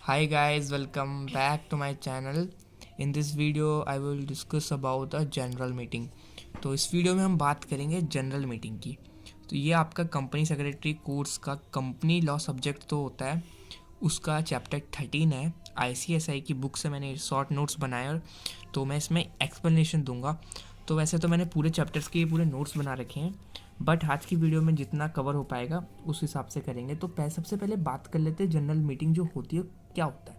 Hi guys, welcome back to my channel. In this video I will discuss about a general meeting. तो इस video में हम बात करेंगे जनरल मीटिंग की। तो ये आपका कंपनी सेक्रेटरी कोर्स का कंपनी लॉ सब्जेक्ट तो होता है, उसका चैप्टर 13 है। ICSI की बुक से मैंने शॉर्ट नोट्स बनाए और तो मैं इसमें एक्सप्लेनेशन दूंगा। तो वैसे तो मैंने पूरे चैप्टर्स के पूरे नोट्स बना रखे हैं, बट आज की वीडियो में जितना कवर हो पाएगा उस हिसाब से करेंगे। तो सबसे पहले बात कर लेते हैं जनरल मीटिंग जो होती है क्या होता है।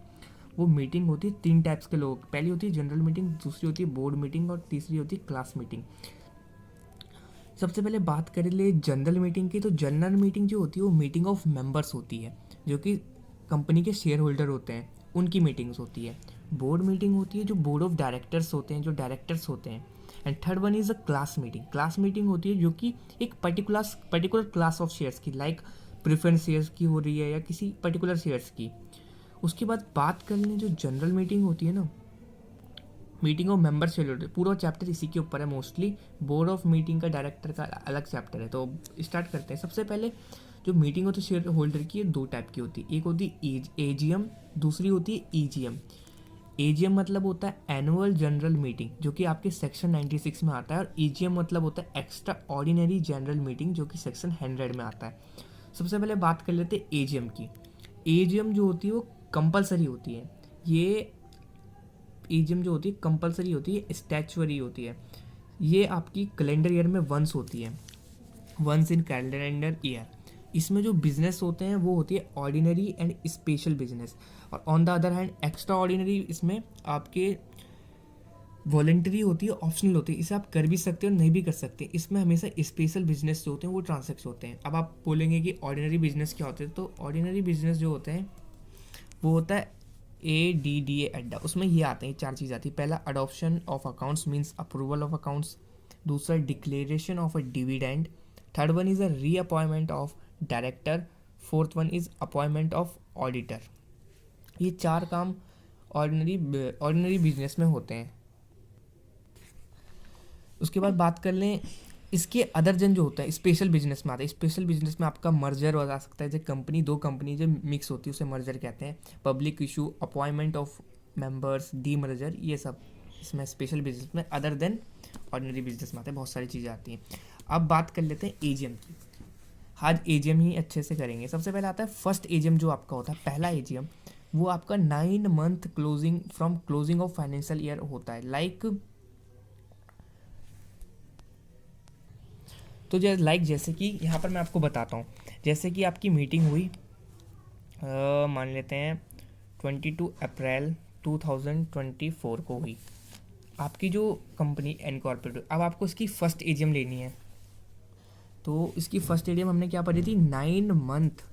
वो मीटिंग होती है 3 टाइप्स के लोग, पहली होती है जनरल मीटिंग, दूसरी होती है बोर्ड मीटिंग और तीसरी होती है क्लास मीटिंग। सबसे पहले बात कर ले जनरल मीटिंग की। तो जनरल मीटिंग जो होती है वो मीटिंग ऑफ मेंबर्स होती है, जो कि कंपनी के शेयर होल्डर होते हैं, उनकी मीटिंग्स होती है। बोर्ड मीटिंग होती है जो बोर्ड ऑफ डायरेक्टर्स होते हैं, जो डायरेक्टर्स होते हैं। And third one is a class meeting. Class meeting होती है जो कि एक पर्टिकुलर क्लास ऑफ शेयर्स की, लाइक प्रेफरेंस शेयर्स की हो रही है या किसी पर्टिकुलर शेयर्स की। उसके बाद बात कर लें जो जनरल मीटिंग होती है ना, मीटिंग ऑफ मेंबर्स रिलेटेड, पूरा चैप्टर इसी के ऊपर है मोस्टली। बोर्ड ऑफ मीटिंग का डायरेक्टर का अलग चैप्टर है। तो स्टार्ट करते हैं। सबसे पहले जो मीटिंग होती है शेयर होल्डर की, दो टाइप की होती है। एक होती है AGM, दूसरी होती है EGM। AGM मतलब होता है एनुअल जनरल मीटिंग, जो कि आपके सेक्शन 96 में आता है, और EGM मतलब होता है एक्स्ट्रा ऑर्डिनरी जनरल मीटिंग, जो कि सेक्शन 100 में आता है। सबसे पहले बात कर लेते हैं AGM की। AGM जो होती है वो कंपलसरी होती है। ये EGM जो होती है कंपलसरी होती है, स्टैचुअरी होती है। ये आपकी कैलेंडर ईयर में वंस होती है, वंस इन कैलेंडर ईयर। इसमें जो बिजनेस होते हैं वो होती है ऑर्डिनरी एंड स्पेशल बिजनेस, और on the other hand extra ordinary इसमें आपके वॉलेंटरी होती है, ऑप्शनल होती है। इसे आप कर भी सकते हो, नहीं भी कर सकते। इसमें हमेशा स्पेशल बिजनेस जो होते हैं वो ट्रांसैक्ट होते हैं। अब आप बोलेंगे कि ऑर्डिनरी बिजनेस क्या होते हैं, तो ऑर्डिनरी बिजनेस जो होते हैं वो होता है ADDA अड्डा। उसमें ये आते हैं, 4 चीज़ आती है। पहला adoption of accounts means approval of accounts, दूसरा declaration of a dividend, third one is a reappointment of director, fourth one is appointment of auditor. ये 4 काम ऑर्डिनरी बिजनेस में होते हैं। उसके बाद बात कर लें इसके अदर जन जो होता है स्पेशल बिजनेस में आता है। स्पेशल बिजनेस में आपका मर्जर हो जा सकता है, जो कंपनी दो कंपनी जो मिक्स होती है उसे मर्जर कहते हैं। Public issue, appointment of members, D merger, ये सब इसमें स्पेशल बिजनेस में अदर देन ऑर्डिनरी बिजनेस में आते हैं। बहुत सारी चीज़ें आती हैं। अब बात कर लेते हैं AGM की। आज AGM ही अच्छे से करेंगे। सबसे पहले आता है फर्स्ट AGM जो आपका होता है, पहला AGM, वो आपका 9 month closing from closing of financial year होता है। तो जैसे कि यहाँ पर मैं आपको बताता हूँ। जैसे कि आपकी मीटिंग हुई मान लेते हैं 22 अप्रैल 2024 को हुई आपकी जो कंपनी इनकॉर्पोरेट। अब आपको इसकी फर्स्ट AGM लेनी है। तो इसकी फर्स्ट AGM हमने क्या पढ़ी थी, 9 month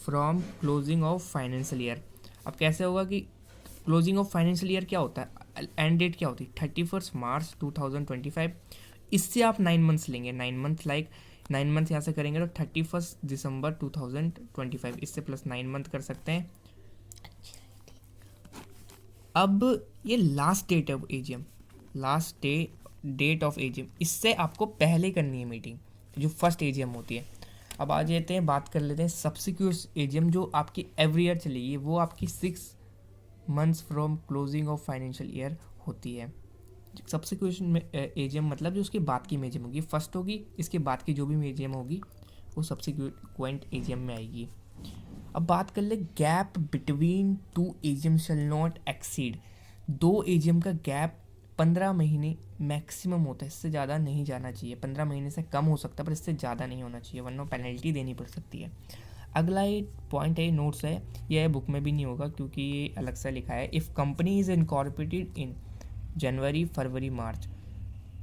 from closing of financial year. अब कैसे होगा कि क्लोजिंग ऑफ फाइनेंशियल ईयर क्या होता है, एंड डेट क्या होती है 31 मार्च 2025। इससे आप 9 मंथ्स लेंगे, 9 मंथ लाइक 9 मंथ यहाँ से करेंगे तो 31 दिसंबर 2025, इससे प्लस 9 मंथ कर सकते हैं। अब ये लास्ट डेट है AGM, last date of AGM, इससे आपको पहले करनी है मीटिंग, जो फर्स्ट AGM होती है। अब आ जाते हैं, बात कर लेते हैं सब्सिक्वेंट AGM जो आपकी एवरी ईयर चलेगी। वो आपकी 6 months from closing of financial year होती है। सब्सिक्वेंट AGM मतलब जो उसके बाद की AGM होगी, फर्स्ट होगी, इसके बाद की जो भी AGM होगी वो सब्सिक्वेंट AGM में आएगी। अब बात कर ले gap between 2 AGM shall not exceed. 2 AGM का गैप 15 महीने मैक्सिमम होता है, इससे ज़्यादा नहीं जाना चाहिए। 15 महीने से कम हो सकता है पर इससे ज़्यादा नहीं होना चाहिए, वरना पेनल्टी देनी पड़ सकती है। अगला एक पॉइंट है, नोट्स है, यह बुक में भी नहीं होगा क्योंकि ये अलग से लिखा है। If company is incorporated in January, February, March,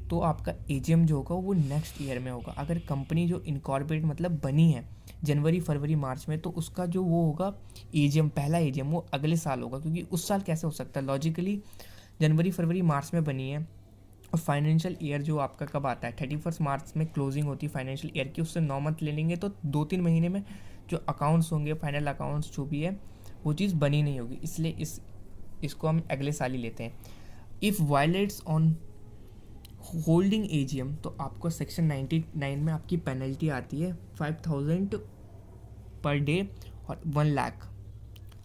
तो आपका AGM जो होगा वो नेक्स्ट ईयर में होगा। अगर कंपनी जो इनकॉर्पोरेट मतलब बनी है जनवरी, फरवरी, मार्च में, तो उसका जो वो होगा AGM, पहला AGM वो अगले साल होगा। क्योंकि उस साल कैसे हो सकता है, लॉजिकली जनवरी, फरवरी, मार्च में बनी है, और फाइनेंशियल ईयर जो आपका कब आता है 31 मार्च में क्लोजिंग होती है फाइनेंशियल ईयर की, उससे 9 मंथ ले लेंगे तो 2-3 महीने में जो अकाउंट्स होंगे, फाइनल अकाउंट्स जो भी है, वो चीज़ बनी नहीं होगी। इसलिए इसको हम अगले साल ही लेते हैं। If violets on holding AGM, तो आपको सेक्शन 99 में आपकी पेनल्टी आती है 5000 पर डे और 1 लाख।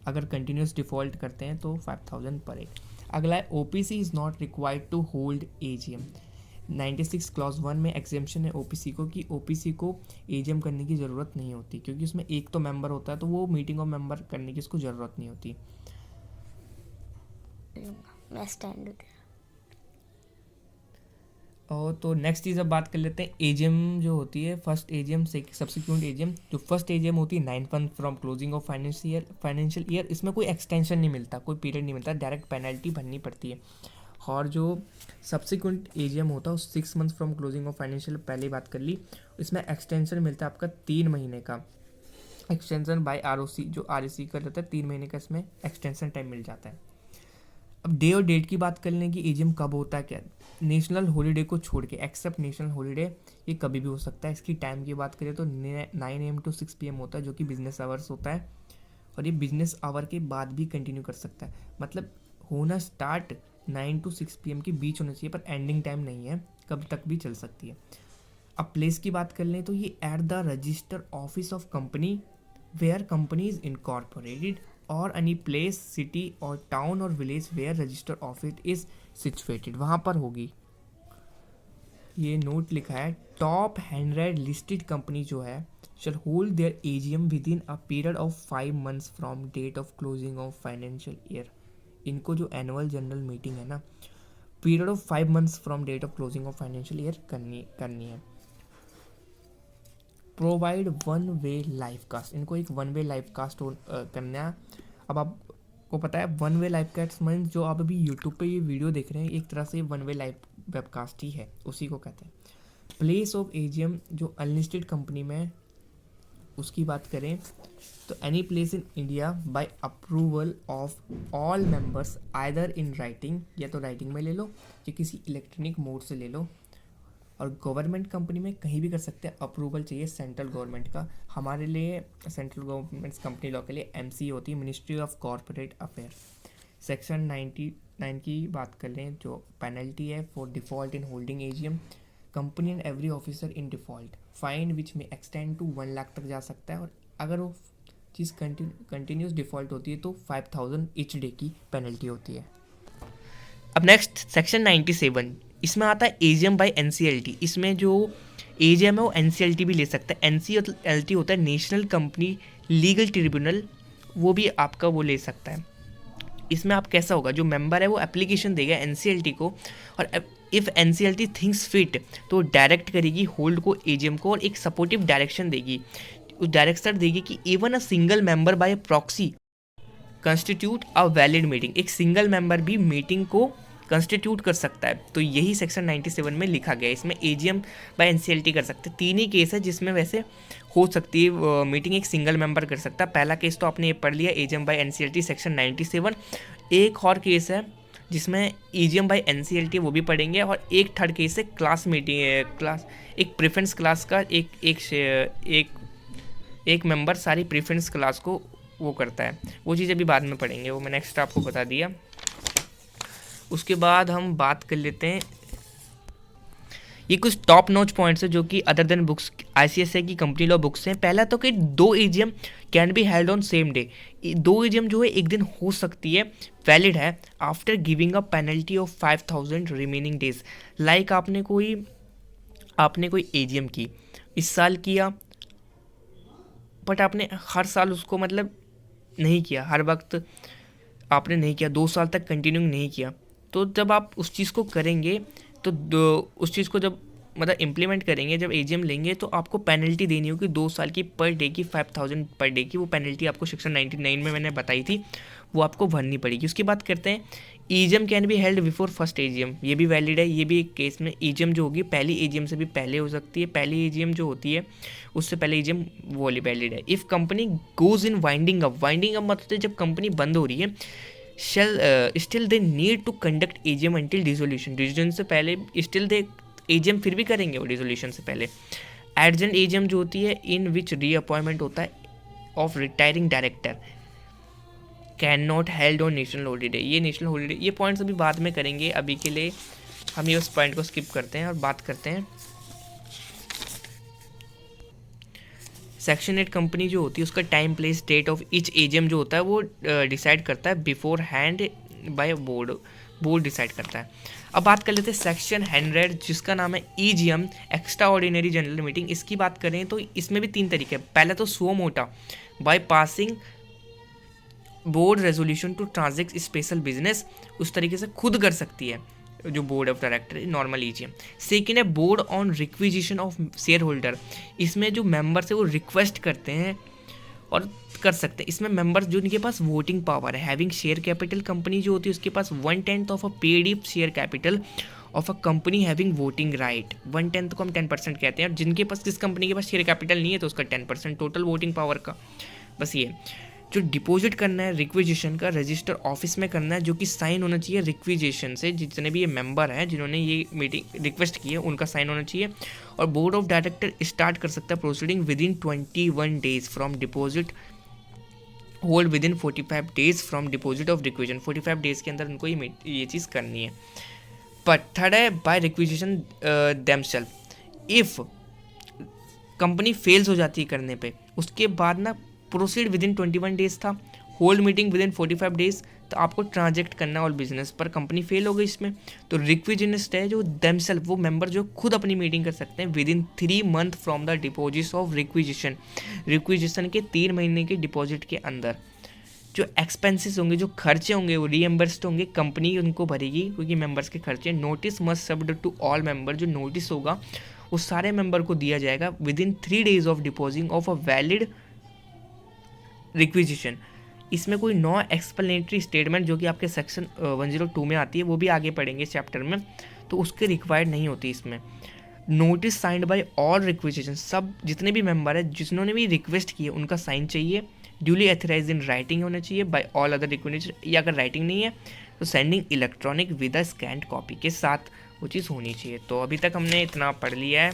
अगर कंटिन्यूस डिफ़ॉल्ट करते हैं तो 5000 पर एक। अगला है OPC is not required to hold AGM. 96 clause 1 में एग्जेम्पशन है ओपीसी को कि ओपीसी को एजीएम करने की ज़रूरत नहीं होती, क्योंकि उसमें एक तो मेंबर होता है, तो वो मीटिंग ऑफ मेंबर करने की उसको ज़रूरत नहीं होती। मैं स्टैंड और तो नेक्स्ट चीज़ अब बात कर लेते हैं एजीएम जो होती है, फर्स्ट एजीएम से सब्सिक्वेंट एजीएम। जो फर्स्ट एजीएम होती है 9 month from closing of financial year, इसमें कोई एक्सटेंशन नहीं मिलता, कोई पीरियड नहीं मिलता, डायरेक्ट पेनल्टी भरनी पड़ती है। और जो सब्सिक्वेंट एजीएम होता है उस 6 month from closing of financial, पहले बात कर ली, इसमें एक्सटेंशन मिलता है आपका 3 महीने का एक्सटेंशन बाय आरओसी, जो आरओसी का रहता है 3 महीने का, इसमें एक्सटेंशन टाइम मिल जाता है। अब डे और डेट की बात कर लें कि एजीएम कब होता है, क्या नेशनल हॉलीडे को छोड़ के, एक्सेप्ट नेशनल हॉलीडे, ये कभी भी हो सकता है। इसकी टाइम की बात करें तो 9 AM to 6 PM होता है, जो कि बिजनेस आवर्स होता है, और ये बिजनेस आवर के बाद भी कंटिन्यू कर सकता है। मतलब होना स्टार्ट 9 to 6 PM के बीच होना चाहिए, पर एंडिंग टाइम नहीं है, कब तक भी चल सकती है। अब प्लेस की बात कर लें तो ये at the register office of company where company is incorporated, और एनी प्लेस, सिटी और टाउन और village where register office is situated, वहाँ पर होगी। ये नोट लिखा है, टॉप 100 लिस्टेड कंपनी जो है shall hold their AGM within a period of 5 months from date of closing of financial year. इनको जो एनुअल जनरल मीटिंग है ना, period of 5 months from date of closing of financial year करनी है। Provide 1 वे live cast, इनको एक 1 वे live cast करना है। अब आपको पता है 1 वे लाइव कास्ट मीन्स जो आप अभी यूट्यूब पे ये वीडियो देख रहे हैं, एक तरह से 1 वे लाइव वेबकास्ट ही है, उसी को कहते हैं। प्लेस ऑफ एजीएम जो अनलिस्टेड कंपनी में, उसकी बात करें तो any place in India by approval of all members either in writing, या तो राइटिंग में ले लो या किसी इलेक्ट्रॉनिक मोड से ले लो। और गवर्नमेंट कंपनी में कहीं भी कर सकते हैं, अप्रूवल चाहिए सेंट्रल गवर्नमेंट का। हमारे लिए सेंट्रल गवर्नमेंट कंपनी लॉ के लिए एमसी होती है, ministry of corporate affair. Section 99 की बात कर लें, जो पेनल्टी है for default in holding AGM, company and every officer in default, fine which में एक्सटेंड टू 1 लाख तक जा सकता है, और अगर वो चीज़ कंटिन्यूस डिफ़ॉल्ट होती है तो 5000 ईच डे की पेनल्टी होती है। अब नेक्स्ट सेक्शन 97, इसमें आता है एजीएम बाय एनसीएलटी। इसमें जो एजीएम है वो एनसीएलटी भी ले सकता है। एनसीएलटी होता है नेशनल कंपनी लीगल ट्रिब्यूनल, वो भी आपका वो ले सकता है। इसमें आप कैसा होगा, जो मेंबर है वो एप्लीकेशन देगा एनसीएलटी को, और इफ़ एनसीएलटी थिंक्स फिट तो डायरेक्ट करेगी होल्ड को एजीएम को, और एक सपोर्टिव डायरेक्शन देगी, उस डायरेक्शन देगी कि even a single member bye proxy constitute a valid meeting, एक सिंगल मेंबर भी मीटिंग को कंस्टिट्यूट कर सकता है। तो यही सेक्शन 97 में लिखा गया है। इसमें एजीएम बाय एनसीएलटी कर सकते हैं। 3 ही केस है जिसमें वैसे हो सकती है मीटिंग एक सिंगल मेंबर कर सकता है। पहला केस तो आपने ये पढ़ लिया, एजीएम बाय एनसीएलटी सेक्शन 97। एक और केस है जिसमें एजीएम बाय एनसीएलटी, वो भी पढ़ेंगे। और एक थर्ड केस है क्लास मीटिंग, क्लास एक प्रेफरेंस क्लास का एक मेंबर सारी प्रेफरेंस क्लास को वो करता है, वो चीज़ अभी बाद में पढ़ेंगे, वो मैं नेक्स्ट आपको बता दिया। उसके बाद हम बात कर लेते हैं, ये कुछ टॉप नोच पॉइंट्स है जो कि अदर देन बुक्स आईसीएसआई की कंपनी लॉ बुक्स हैं। पहला तो कि 2 AGM can be held on same day, 2 AGM जो है एक दिन हो सकती है, वैलिड है after giving a penalty of 5000 remaining days. Like आपने कोई एजीएम की, इस साल किया, बट आपने हर साल उसको मतलब नहीं किया, हर वक्त आपने नहीं किया, 2 साल तक कंटिन्यू नहीं किया, तो जब आप उस चीज़ को करेंगे तो उस चीज़ को जब मतलब इम्प्लीमेंट करेंगे, जब एजीएम लेंगे तो आपको पेनल्टी देनी होगी 2 साल की पर डे की, 5000 पर डे की। वो पेनल्टी आपको सेक्शन 99 में मैंने बताई थी, वो आपको भरनी पड़ेगी। उसकी बात करते हैं, AGM can be held before first AGM, ये भी वैलिड है। ये भी एक केस में एजीएम जो होगी पहली एजीएम से भी पहले हो सकती है, पहली एजीएम जो होती है उससे पहले एजीएम वो वाली वैलिड है। If company goes in winding up मतलब जब कंपनी बंद हो रही है, still they need to conduct AGM until dissolution से पहले स्टिल दे एजीएम फिर भी करेंगे वो डिसोल्यूशन से पहले। एडजेंट एजीएम जो होती है इन विच रीअपॉइंटमेंट होता है of retiring director can not held on national holiday, ये नेशनल हॉलीडे, ये पॉइंट्स अभी बाद में करेंगे, अभी के लिए हम ये उस पॉइंट को स्किप करते हैं और बात करते हैं सेक्शन 8 कंपनी जो होती है उसका time place date of each AGM जो होता है वो डिसाइड करता है beforehand by board decide करता है। अब बात कर लेते हैं सेक्शन 100 जिसका नाम है EGM extra ordinary general meeting. इसकी बात करें तो इसमें भी 3 तरीके हैं। पहला तो सुओ मोटा by passing board resolution to transact special business, उस तरीके से खुद कर सकती है जो board of director normal EGM. Second है board on requisition of shareholder. इसमें जो मेंबर्स है वो रिक्वेस्ट करते हैं और कर सकते हैं। इसमें मेंबर्स जो इनके पास वोटिंग पावर है, हैविंग शेयर कैपिटल, कंपनी जो होती है उसके पास 1/10 of a paid up share capital of a company having voting right. 1/10 को हम 10% कहते हैं। और जिनके पास, जिस कंपनी के पास शेयर कैपिटल नहीं है तो उसका 10% टोटल वोटिंग पावर का। बस ये जो डिपॉजिट करना है रिक्विजिशन का रजिस्टर ऑफिस में करना है, जो कि साइन होना चाहिए रिक्विजिशन से। जितने भी ये मेंबर हैं जिन्होंने ये मीटिंग रिक्वेस्ट की है उनका साइन होना चाहिए। और बोर्ड ऑफ डायरेक्टर स्टार्ट कर सकता है proceeding within 21 days from deposit, hold within 45 days from deposit of requisition. 45 days के अंदर उनको ये चीज़ करनी है। बट थर्ड है by requisition themselves. If company fails हो जाती है करने पे, उसके बाद ना प्रोसीड विद इन 21 डेज था, hold meeting within 45 days, तो आपको ट्रांजेक्ट करना और बिजनेस पर कंपनी फेल हो गई इसमें तो रिक्विजनिस्ट है जो देमसेल्फ, वो मेंबर जो खुद अपनी मीटिंग कर सकते हैं with in 3 month from the deposit of requisition. Requisition के 3 महीने के डिपॉजिट के अंदर जो एक्सपेंसेस होंगे, जो खर्चे होंगे वो रीएम्बर्स्ड होंगे, कंपनी उनको भरेगी क्योंकि मेंबर्स के खर्चे। Notice must served to all member, जो नोटिस होगा वो सारे मेंबर को दिया जाएगा within 3 days of depositing of a valid requisition. इसमें कोई नॉन एक्सप्लेनेटरी स्टेटमेंट जो कि आपके सेक्शन 102 में आती है वो भी आगे पढ़ेंगे इस चैप्टर में, तो उसके रिक्वायर्ड नहीं होती इसमें। Notice signed by all requisition, सब जितने भी मेंबर है जिन्होंने भी रिक्वेस्ट की है उनका साइन चाहिए। ड्यूली एथराइज इन राइटिंग होना चाहिए बाय ऑल अदर रिक्विजिशन, या अगर राइटिंग नहीं है तो sending electronic with a scanned copy के साथ वो चीज़ होनी चाहिए। तो अभी तक हमने इतना पढ़ लिया है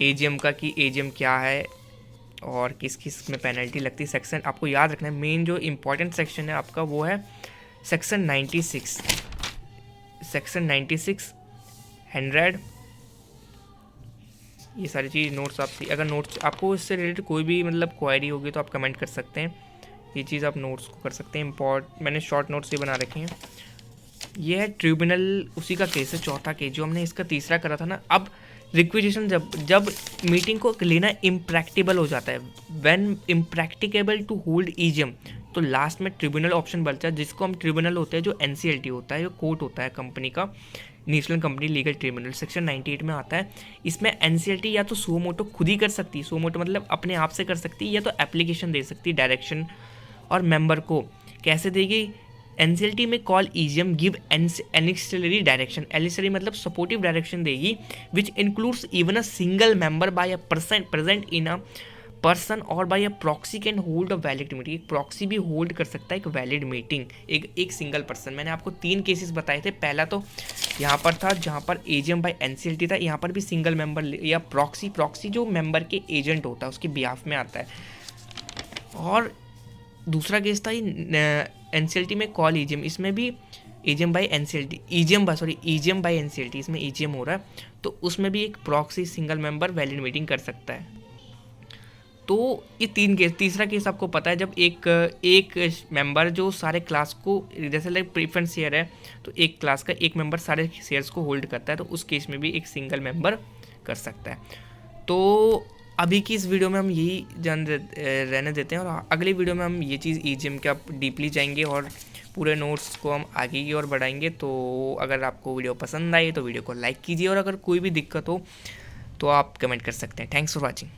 एजीएम का कि एजीएम क्या है और किस किस में पेनल्टी लगती है। सेक्शन आपको याद रखना है, मेन जो इम्पोर्टेंट सेक्शन है आपका वो है सेक्शन 96, सेक्शन 96, 100। ये सारी चीज़ नोट्स आपकी, अगर नोट्स आपको इससे रिलेटेड कोई भी मतलब क्वेरी होगी तो आप कमेंट कर सकते हैं। ये चीज़ आप नोट्स को कर सकते हैं। मैंने शॉर्ट नोट्स ये बना रखे हैं। ये है ट्रिब्यूनल, उसी का केस है, चौथा केस जो हमने इसका तीसरा करा था ना। अब रिक्विजिशन जब मीटिंग को लेना इम्प्रैक्टिबल हो जाता है, when impracticable to hold EGM, तो लास्ट में ट्रिब्यूनल ऑप्शन बचता है, जिसको हम ट्रिब्यूनल होता है जो एनसीएलटी होता है, जो कोर्ट होता है कंपनी का, national company legal tribunal, section 98 में आता है। इसमें एनसीएलटी या तो सुओ मोटो खुद ही कर सकती है, सुओ मोटो मतलब अपने आप से कर सकती है, या तो एप्लीकेशन दे सकती है डायरेक्शन और मेंबर को कैसे देगी। एनसीएलटी में call EGM give ancillary direction, ancillary मतलब सपोर्टिव डायरेक्शन देगी, which includes even a single member by a person present in a person or by a proxy can hold a valid meeting. एक proxy भी hold कर सकता है एक valid meeting, एक single person. मैंने आपको 3 केसेस बताए थे। पहला तो यहाँ पर था जहाँ पर एजीएम बाय एनसीएलटी था, यहाँ पर भी सिंगल मेंबर या प्रॉक्सी जो मेंबर के एजेंट होता है उसके बिहाफ में आता है। और दूसरा केस था एनसीएलटी में कॉल ईजीएम, इसमें भी EGM by NCLT, EGM by NCLT, इसमें ईजीएम हो रहा है, तो उसमें भी एक proxy single member valid meeting कर सकता है। तो ये 3 केस। तीसरा केस आपको पता है जब एक मेंबर जो सारे क्लास को, जैसे लाइक प्रीफरेंस शेयर है तो एक क्लास का एक मेंबर सारे शेयर्स को होल्ड करता है, तो उस केस में भी एक सिंगल मेंबर कर सकता है। तो अभी की इस वीडियो में हम यही रहने देते हैं, और अगली वीडियो में हम ये चीज़ ईजीएम का डीपली जाएंगे और पूरे नोट्स को हम आगे की ओर बढ़ाएंगे। तो अगर आपको वीडियो पसंद आई तो वीडियो को लाइक कीजिए, और अगर कोई भी दिक्कत हो तो आप कमेंट कर सकते हैं। Thanks for watching.